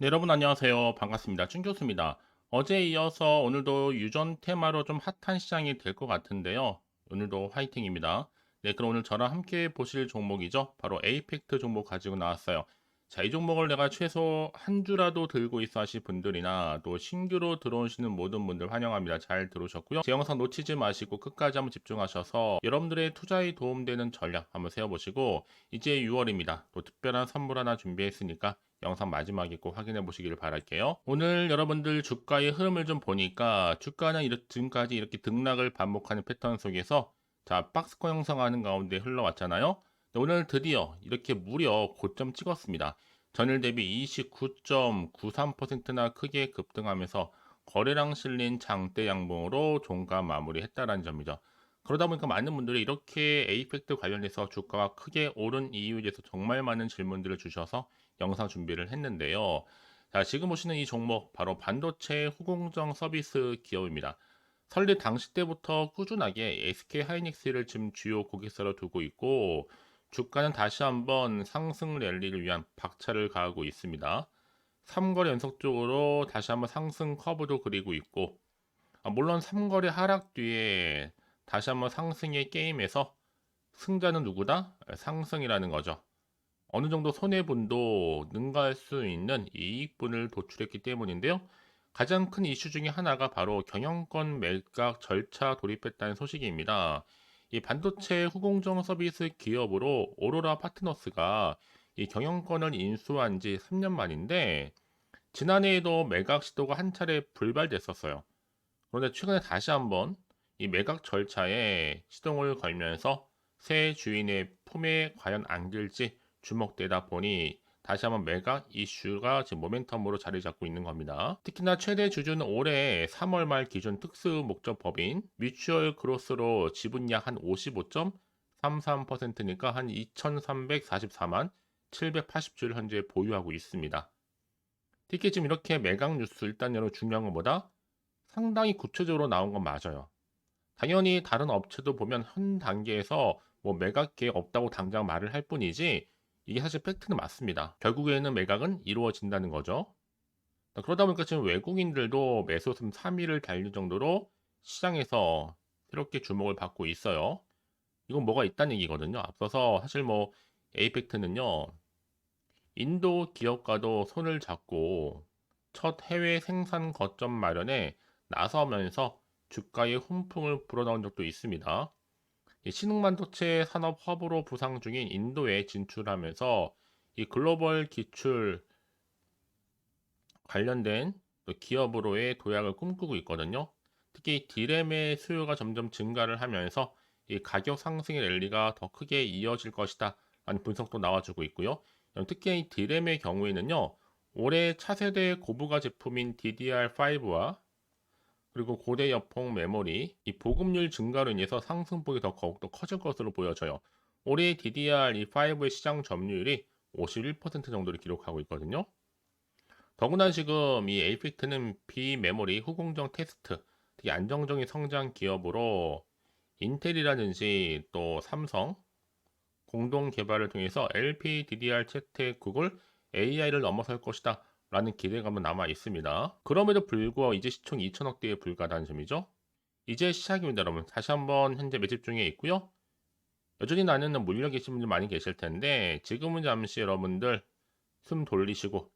네, 여러분 안녕하세요. 반갑습니다. 춘 교수입니다. 어제에 이어서 오늘도 유전 테마로 좀 핫한 시장이 될 것 같은데요. 오늘도 화이팅입니다. 네, 그럼 오늘 저랑 함께 보실 종목이죠. 바로 에이펙트 종목 가지고 나왔어요. 자, 이 종목을 내가 최소 한 주라도 들고 있어 하실 분들이나 또 신규로 들어오시는 모든 분들 환영합니다. 잘 들어오셨고요. 제 영상 놓치지 마시고 끝까지 한번 집중하셔서 여러분들의 투자에 도움되는 전략 한번 세워보시고 이제 6월입니다. 또 특별한 선물 하나 준비했으니까 영상 마지막에 꼭 확인해 보시기를 바랄게요. 오늘 여러분들 주가의 흐름을 좀 보니까 주가는 지금까지 이렇게 등락을 반복하는 패턴 속에서 자, 박스권 형성하는 가운데 흘러왔잖아요. 오늘 드디어 이렇게 무려 고점 찍었습니다. 전일 대비 29.93%나 크게 급등하면서 거래량 실린 장대 양봉으로 종가 마무리했다라는 점이죠. 그러다 보니까 많은 분들이 이렇게 에이펙트 관련해서 주가가 크게 오른 이유에 대해서 정말 많은 질문들을 주셔서 영상 준비를 했는데요. 자, 지금 보시는 이 종목 바로 반도체 후공정 서비스 기업입니다. 설립 당시 때부터 꾸준하게 SK 하이닉스를 지금 주요 고객사로 두고 있고 주가는 다시 한번 상승 랠리를 위한 박차를 가하고 있습니다. 3거래 연속적으로 다시 한번 상승 커브도 그리고 있고 물론 3거래 하락 뒤에 다시 한번 상승의 게임에서 승자는 누구다? 상승이라는 거죠. 어느 정도 손해분도 능가할 수 있는 이익분을 도출했기 때문인데요. 가장 큰 이슈 중에 하나가 바로 경영권 매각 절차 돌입했다는 소식입니다. 이 반도체 후공정 서비스 기업으로 오로라 파트너스가 이 경영권을 인수한 지 3년 만인데 지난해에도 매각 시도가 한 차례 불발됐었어요. 그런데 최근에 다시 한번 이 매각 절차에 시동을 걸면서 새 주인의 품에 과연 안길지 주목되다 보니 다시 한번 매각 이슈가 지금 모멘텀으로 자리 잡고 있는 겁니다. 특히나 최대 주주는 올해 3월 말 기준 특수 목적 법인 뮤추얼 그로스로 지분 약 한 55.33%니까 한 2,344만 780주를 현재 보유하고 있습니다. 특히 지금 이렇게 매각 뉴스 일단 여러 중요한 것보다 상당히 구체적으로 나온 건 맞아요. 당연히 다른 업체도 보면 현 단계에서 뭐 매각 계획 없다고 당장 말을 할 뿐이지 이게 사실 팩트는 맞습니다. 결국에는 매각은 이루어진다는 거죠. 그러다 보니까 지금 외국인들도 매수SM 3위를 달릴 정도로 시장에서 새롭게 주목을 받고 있어요. 이건 뭐가 있다는 얘기거든요. 앞서서 사실 뭐 에이펙트는요. 인도 기업과도 손을 잡고 첫 해외 생산 거점 마련에 나서면서 주가에 훈풍을 불어넣은 적도 있습니다. 이 신흥반도체 산업 허브로 부상 중인 인도에 진출하면서 이 글로벌 기출 관련된 또 기업으로의 도약을 꿈꾸고 있거든요. 특히 디램의 수요가 점점 증가를 하면서 이 가격 상승의 랠리가 더 크게 이어질 것이다 라는 분석도 나와주고 있고요. 특히 이 디램의 경우에는요. 올해 차세대 고부가 제품인 DDR5와 그리고 고대 여폭 메모리 이 보급률 증가로 인해서 상승폭이 더욱더 커질 것으로 보여져요. 올해 DDR5의 시장 점유율이 51% 정도를 기록하고 있거든요. 더구나 지금 이 에이펙트는 비메모리 후공정 테스트, 되게 안정적인 성장 기업으로 인텔이라든지 또 삼성 공동 개발을 통해서 LPDDR 채택국을 AI를 넘어설 것이다 라는 기대감은 남아 있습니다. 그럼에도 불구하고 이제 시총 2천억대에 불과하다는 점이죠. 이제 시작입니다, 여러분. 다시 한번 현재 매집 중에 있고요. 여전히 나는 물려 계신 분들 많이 계실 텐데 지금은 잠시 여러분들 숨 돌리시고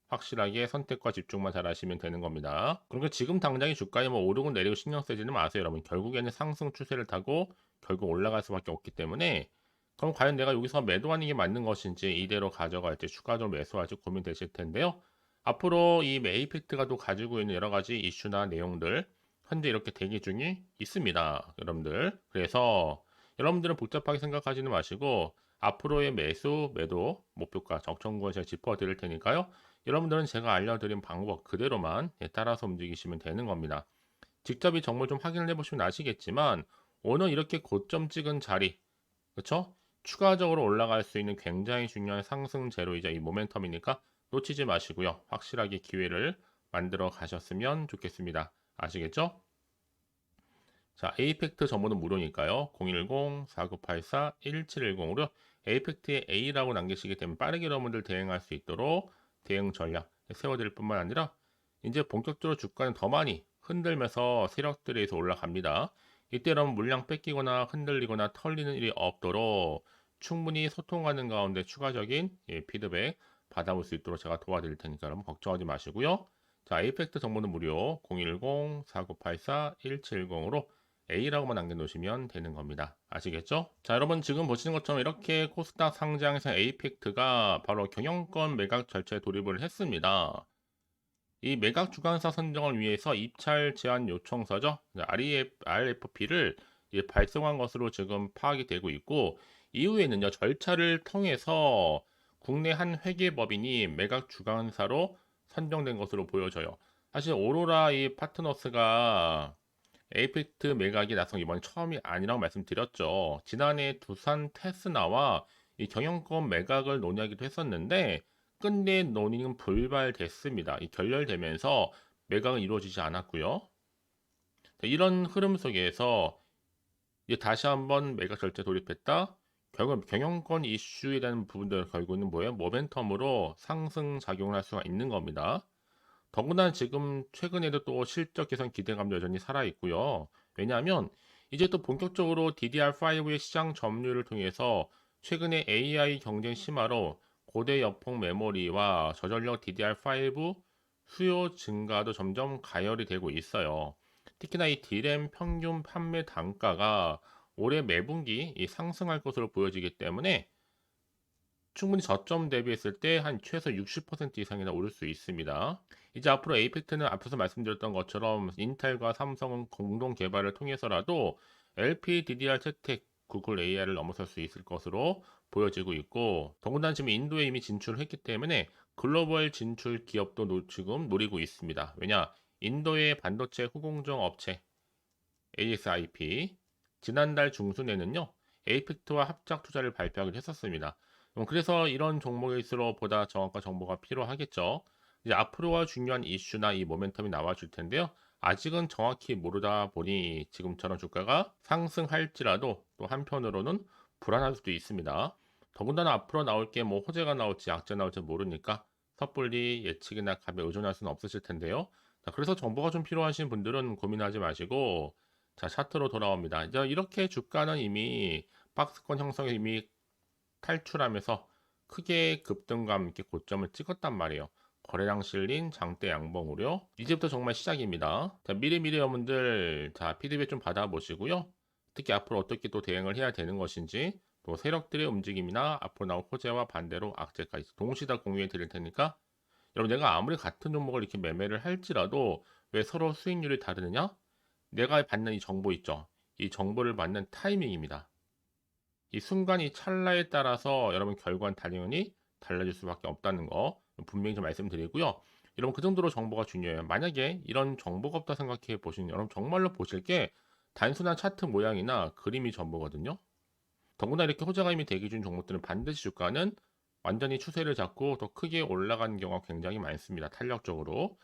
확실하게 선택과 집중만 잘 하시면 되는 겁니다. 그러니까 지금 당장의 주가에 뭐 오르고 내리고 신경 쓰지는 마세요, 여러분. 결국에는 상승 추세를 타고 결국 올라갈 수밖에 없기 때문에 그럼 과연 내가 여기서 매도하는 게 맞는 것인지 이대로 가져갈지 추가적으로 매수할지 고민되실 텐데요. 앞으로 이 메이펙트가 또 가지고 있는 여러 가지 이슈나 내용들 현재 이렇게 대기 중에 있습니다, 여러분들. 그래서 여러분들은 복잡하게 생각하지는 마시고 앞으로의 매수, 매도, 목표가, 적정구를 제가 짚어드릴 테니까요. 여러분들은 제가 알려드린 방법 그대로만 따라서 움직이시면 되는 겁니다. 직접 이 정보를 좀 확인을 해보시면 아시겠지만 오늘 이렇게 고점 찍은 자리, 그렇죠? 추가적으로 올라갈 수 있는 굉장히 중요한 상승 재료이자 이 모멘텀이니까 놓치지 마시고요. 확실하게 기회를 만들어 가셨으면 좋겠습니다. 아시겠죠? 자, 에이펙트 전문은 무료니까요. 010-4984-1710으로 에이펙트에 A라고 남기시게 되면 빠르게 여러분들 대응할 수 있도록 대응 전략 세워드릴 뿐만 아니라 이제 본격적으로 주가는 더 많이 흔들면서 세력들에 의해서 올라갑니다. 이때는 물량 뺏기거나 흔들리거나 털리는 일이 없도록 충분히 소통하는 가운데 추가적인 피드백 받아볼 수 있도록 제가 도와드릴 테니까 여러분 걱정하지 마시고요. 자, 에이펙트 정보는 무료 010-4984-1710으로 A라고만 남겨놓으시면 되는 겁니다. 아시겠죠? 자, 여러분 지금 보시는 것처럼 이렇게 코스닥 상장에서 에이펙트가 바로 경영권 매각 절차에 돌입을 했습니다. 이 매각 주관사 선정을 위해서 입찰 제한 요청서죠. RFP를 발송한 것으로 지금 파악이 되고 있고, 이후에는요, 절차를 통해서 국내 한 회계법인이 매각 주관사로 선정된 것으로 보여져요. 사실 오로라 이 파트너스가 에이펙트 매각이 나선 이번이 처음이 아니라고 말씀드렸죠. 지난해 두산 테스나와 이 경영권 매각을 논의하기도 했었는데 끝내 논의는 불발됐습니다. 이 결렬되면서 매각은 이루어지지 않았고요. 이런 흐름 속에서 이제 다시 한번 매각 절차에 돌입했다. 결국 경영권 이슈에 대한 부분들 결국은 뭐예요? 모멘텀으로 상승 작용을 할 수가 있는 겁니다. 더구나 지금 최근에도 또 실적 개선 기대감도 여전히 살아있고요. 왜냐하면 이제 또 본격적으로 DDR5의 시장 점유를 통해서 최근에 AI 경쟁 심화로 고대 여폭 메모리와 저전력 DDR5 수요 증가도 점점 가열이 되고 있어요. 특히나 이 D램 평균 판매 단가가 올해 매분기 상승할 것으로 보여지기 때문에 충분히 저점 대비했을 때 한 최소 60% 이상이나 오를 수 있습니다. 이제 앞으로 에이펙트는 앞서서 말씀드렸던 것처럼 인텔과 삼성은 공동 개발을 통해서라도 LPDDR 채택 구글 AI를 넘어설 수 있을 것으로 보여지고 있고, 더군다나 지금 인도에 이미 진출을 했기 때문에 글로벌 진출 기업도 지금 노리고 있습니다. 왜냐? 인도의 반도체 후공정 업체 ASIP 지난달 중순에는요 에이펙트와 합작 투자를 발표하기로 했었습니다. 그래서 이런 종목일수록 보다 정확한 정보가 필요하겠죠. 이제 앞으로가 중요한 이슈나 이 모멘텀이 나와줄 텐데요. 아직은 정확히 모르다 보니 지금처럼 주가가 상승할지라도 또 한편으로는 불안할 수도 있습니다. 더군다나 앞으로 나올 게 뭐 호재가 나올지 악재 나올지 모르니까 섣불리 예측이나 감에 의존할 수는 없으실 텐데요. 자, 그래서 정보가 좀 필요하신 분들은 고민하지 마시고 자, 차트로 돌아옵니다. 이제 이렇게 주가는 이미 박스권 형성에 이미 탈출하면서 크게 급등과 함께 고점을 찍었단 말이에요. 거래량 실린 장대 양봉 우려. 이제부터 정말 시작입니다. 자, 미리미리 여러분들 자, 피드백 좀 받아보시고요. 특히 앞으로 어떻게 또 대응을 해야 되는 것인지 또 세력들의 움직임이나 앞으로 나올 호재와 반대로 악재까지 동시에 다 공유해 드릴 테니까 여러분 내가 아무리 같은 종목을 이렇게 매매를 할지라도 왜 서로 수익률이 다르느냐? 내가 받는 이 정보 있죠. 이 정보를 받는 타이밍입니다. 이 순간이 찰나에 따라서 여러분 결과는 당연히 달라질 수밖에 없다는 거 분명히 좀 말씀드리고요. 여러분 그 정도로 정보가 중요해요. 만약에 이런 정보가 없다 생각해 보시는 여러분 정말로 보실 게 단순한 차트 모양이나 그림이 전부거든요. 더구나 이렇게 호재가 이미 대기 중 종목들은 반드시 주가는 완전히 추세를 잡고 더 크게 올라가는 경우가 굉장히 많습니다. 탄력적으로.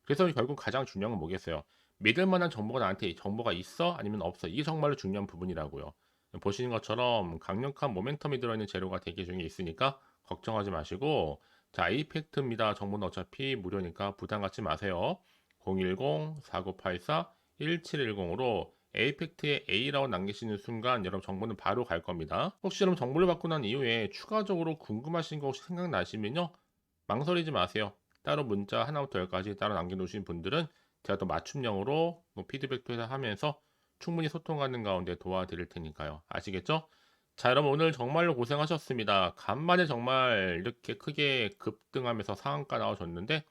그래서 결국 가장 중요한 건 뭐겠어요? 믿을 만한 정보가 나한테 정보가 있어? 아니면 없어? 이게 정말로 중요한 부분이라고요. 보시는 것처럼 강력한 모멘텀이 들어있는 재료가 대기 중에 있으니까 걱정하지 마시고 자, 에이펙트입니다. 정보는 어차피 무료니까 부담 갖지 마세요. 010-4984-1710으로 에이펙트에 A라고 남기시는 순간 여러분 정보는 바로 갈 겁니다. 혹시 여러분 정보를 받고 난 이후에 추가적으로 궁금하신 거 혹시 생각나시면요. 망설이지 마세요. 따로 문자 하나부터 열까지 따로 남겨놓으신 분들은 제가 또 맞춤형으로 뭐 피드백도 해서 하면서 충분히 소통하는 가운데 도와드릴 테니까요. 아시겠죠? 자, 여러분 오늘 정말로 고생하셨습니다. 간만에 정말 이렇게 크게 급등하면서 상한가 나와줬는데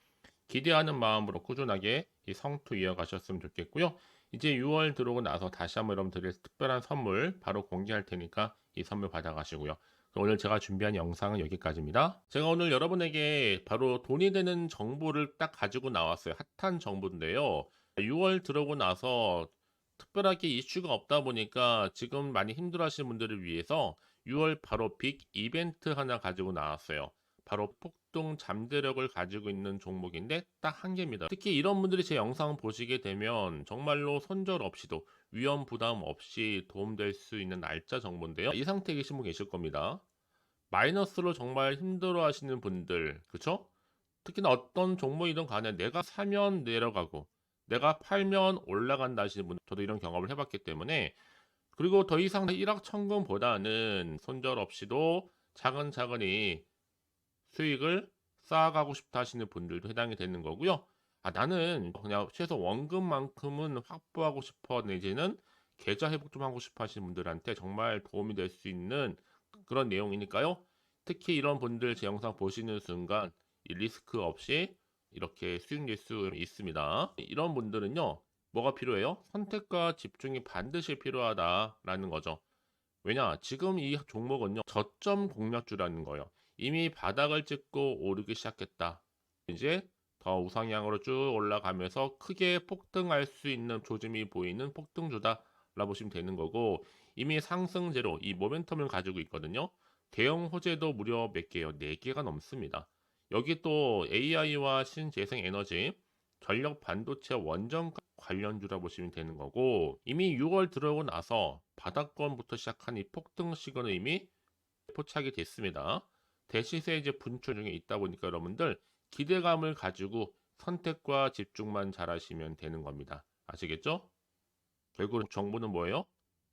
기대하는 마음으로 꾸준하게 이 성투 이어가셨으면 좋겠고요. 이제 6월 들어오고 나서 다시 한번 여러분들의 특별한 선물 바로 공개할 테니까 이 선물 받아가시고요. 오늘 제가 준비한 영상은 여기까지입니다. 제가 오늘 여러분에게 바로 돈이 되는 정보를 딱 가지고 나왔어요. 핫한 정보인데요. 6월 들어오고 나서 특별하게 이슈가 없다 보니까 지금 많이 힘들어하시는 분들을 위해서 6월 바로 빅 이벤트 하나 가지고 나왔어요. 바로 폭등 잠재력을 가지고 있는 종목인데 딱 한 개입니다. 특히 이런 분들이 제 영상 보시게 되면 정말로 손절 없이도 위험 부담 없이 도움될 수 있는 날짜 정보인데요. 이 상태에 계신 분 계실 겁니다. 마이너스로 정말 힘들어 하시는 분들, 그쵸? 특히나 어떤 종목이든 간에 내가 사면 내려가고 내가 팔면 올라간다 하시는 분, 저도 이런 경험을 해 봤기 때문에, 그리고 더 이상 일확천금보다는 손절없이도 차근차근히 수익을 쌓아가고 싶다 하시는 분들도 해당이 되는 거고요. 나는 그냥 최소 원금만큼은 확보하고 싶어, 내지는 계좌 회복 좀 하고 싶어 하시는 분들한테 정말 도움이 될 수 있는 그런 내용이니까요. 특히 이런 분들 제 영상 보시는 순간 이 리스크 없이 이렇게 수익 낼 수 있습니다. 이런 분들은요, 뭐가 필요해요? 선택과 집중이 반드시 필요하다라는 거죠. 왜냐? 지금 이 종목은요, 저점 공략주라는 거예요. 이미 바닥을 찍고 오르기 시작했다. 이제 더 우상향으로 쭉 올라가면서 크게 폭등할 수 있는 조짐이 보이는 폭등주다 라 보시면 되는 거고, 이미 상승제로 이 모멘텀을 가지고 있거든요. 대형 호재도 무려 몇 개요? 4개가 넘습니다. 여기 또 AI와 신재생 에너지, 전력 반도체 원전 관련주라 보시면 되는 거고, 이미 6월 들어오고 나서 바닥권부터 시작한 이 폭등 시그널 이미 포착이 됐습니다. 대시세 이제 분출 중에 있다 보니까 여러분들 기대감을 가지고 선택과 집중만 잘하시면 되는 겁니다. 아시겠죠? 결국 정보는 뭐예요?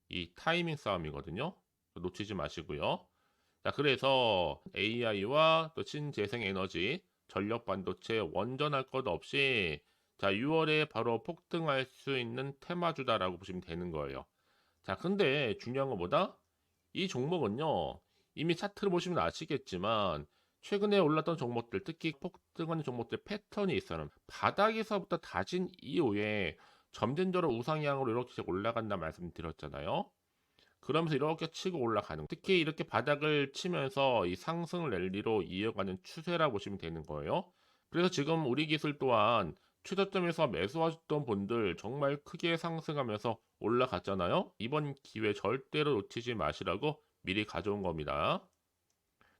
이 타이밍 싸움이거든요. 놓치지 마시고요. 자, 그래서 AI와 또 신재생 에너지, 전력 반도체 원전할 것 없이 자, 6월에 바로 폭등할 수 있는 테마주다라고 보시면 되는 거예요. 자, 근데 중요한 것보다 이 종목은요, 이미 차트를 보시면 아시겠지만 최근에 올랐던 종목들, 특히 폭등하는 종목들 패턴이 있어요. 바닥에서부터 다진 이후에 점진적으로 우상향으로 이렇게 올라간다 말씀드렸잖아요. 그러면서 이렇게 치고 올라가는, 특히 이렇게 바닥을 치면서 이 상승 랠리로 이어가는 추세라 보시면 되는 거예요. 그래서 지금 우리 기술 또한 최저점에서 매수하셨던 분들 정말 크게 상승하면서 올라갔잖아요. 이번 기회 절대로 놓치지 마시라고 미리 가져온 겁니다.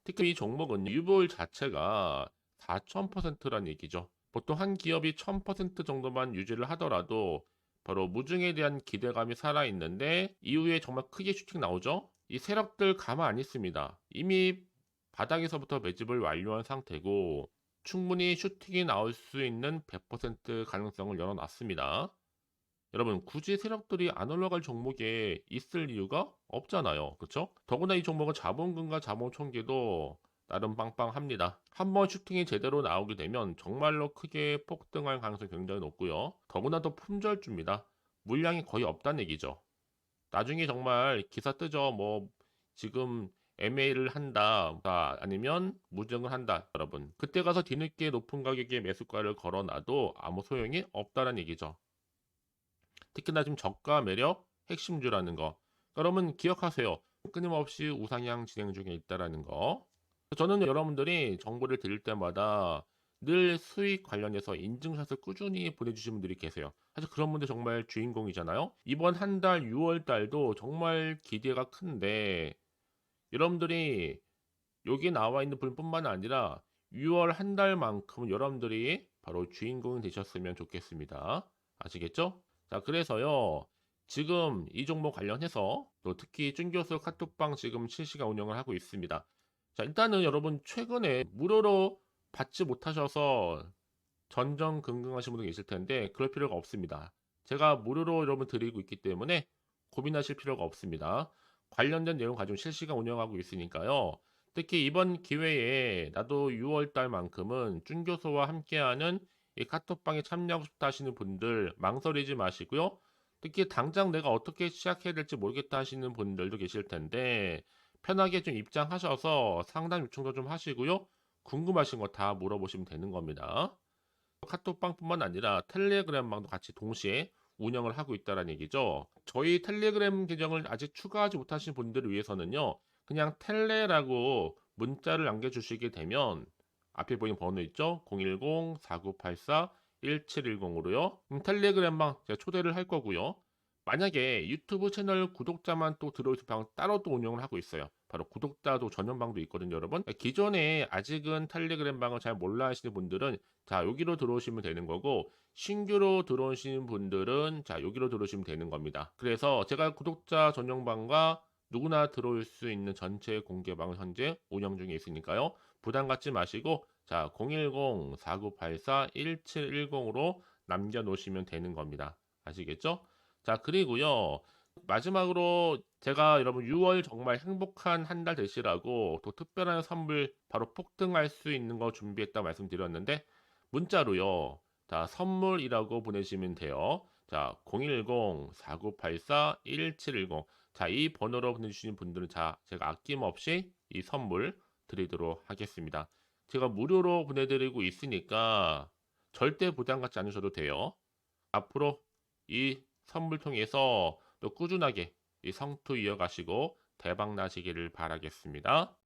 특히 이 종목은 유보율 자체가 4000%란 얘기죠. 보통 한 기업이 1000% 정도만 유지를 하더라도 바로 무중에 대한 기대감이 살아있는데, 이후에 정말 크게 슈팅 나오죠. 이 세력들 가만 안 있습니다. 이미 바닥에서부터 매집을 완료한 상태고 충분히 슈팅이 나올 수 있는 100% 가능성을 열어놨습니다. 여러분, 굳이 세력들이 안 올라갈 종목에 있을 이유가 없잖아요. 그렇죠? 더구나 이 종목은 자본금과 자본 총계도 나름 빵빵합니다. 한번 슈팅이 제대로 나오게 되면 정말로 크게 폭등할 가능성이 굉장히 높고요. 더구나 또 품절주입니다. 물량이 거의 없다는 얘기죠. 나중에 정말 기사 뜨죠. 뭐 지금 MA를 한다, 아니면 무증을 한다. 여러분, 그때 가서 뒤늦게 높은 가격에 매수가를 걸어놔도 아무 소용이 없다는 얘기죠. 특히나 지금 저가 매력 핵심주라는 거. 여러분 기억하세요. 끊임없이 우상향 진행 중에 있다라는 거. 저는 여러분들이 정보를 드릴 때마다 늘 수익 관련해서 인증샷을 꾸준히 보내주시는 분들이 계세요. 사실 그런 분들 정말 주인공이잖아요. 이번 한 달 6월 달도 정말 기대가 큰데, 여러분들이 여기 나와 있는 분뿐만 아니라 6월 한 달만큼 여러분들이 바로 주인공이 되셨으면 좋겠습니다. 아시겠죠? 자, 그래서요, 지금 이 종목 관련해서 또 특히 쭌교수 카톡방 지금 실시간 운영을 하고 있습니다. 자, 일단은 여러분 최근에 무료로 받지 못하셔서 전전긍긍하시는 분들 계실 텐데 그럴 필요가 없습니다. 제가 무료로 여러분 드리고 있기 때문에 고민하실 필요가 없습니다. 관련된 내용 가지고 실시간 운영하고 있으니까요. 특히 이번 기회에 나도 6월 달만큼은 쭌교수와 함께하는 이 카톡방에 참여하고 싶다 하시는 분들 망설이지 마시고요. 특히 당장 내가 어떻게 시작해야 될지 모르겠다 하시는 분들도 계실 텐데 편하게 좀 입장하셔서 상담 요청도 좀 하시고요. 궁금하신 거 다 물어보시면 되는 겁니다. 카톡방뿐만 아니라 텔레그램방도 같이 동시에 운영을 하고 있다는 얘기죠. 저희 텔레그램 계정을 아직 추가하지 못하신 분들을 위해서는요, 그냥 텔레라고 문자를 남겨주시게 되면 앞에 보이는 번호 있죠? 010-4984-1710으로요. 텔레그램방 제가 초대를 할 거고요. 만약에 유튜브 채널 구독자만 또 들어오실 방 따로 또 운영을 하고 있어요. 바로 구독자도 전용방도 있거든요, 여러분. 기존에 아직은 텔레그램 방을 잘 몰라 하시는 분들은 자, 여기로 들어오시면 되는 거고, 신규로 들어오시는 분들은 자, 여기로 들어오시면 되는 겁니다. 그래서 제가 구독자 전용방과 누구나 들어올 수 있는 전체 공개방을 현재 운영 중에 있으니까요. 부담 갖지 마시고 자, 010-4984-1710으로 남겨놓으시면 되는 겁니다. 아시겠죠? 자, 그리고요. 마지막으로 제가 여러분 6월 정말 행복한 한 달 되시라고 또 특별한 선물 바로 폭등할 수 있는 거 준비했다 말씀드렸는데 문자로요. 자, 선물이라고 보내시면 돼요. 자, 010-4984-1710. 자, 이 번호로 보내주시는 분들은 자, 제가 아낌없이 이 선물 드리도록 하겠습니다. 제가 무료로 보내드리고 있으니까 절대 부담 갖지 않으셔도 돼요. 앞으로 이 선물 통해서 또 꾸준하게 이 성투 이어가시고 대박 나시기를 바라겠습니다.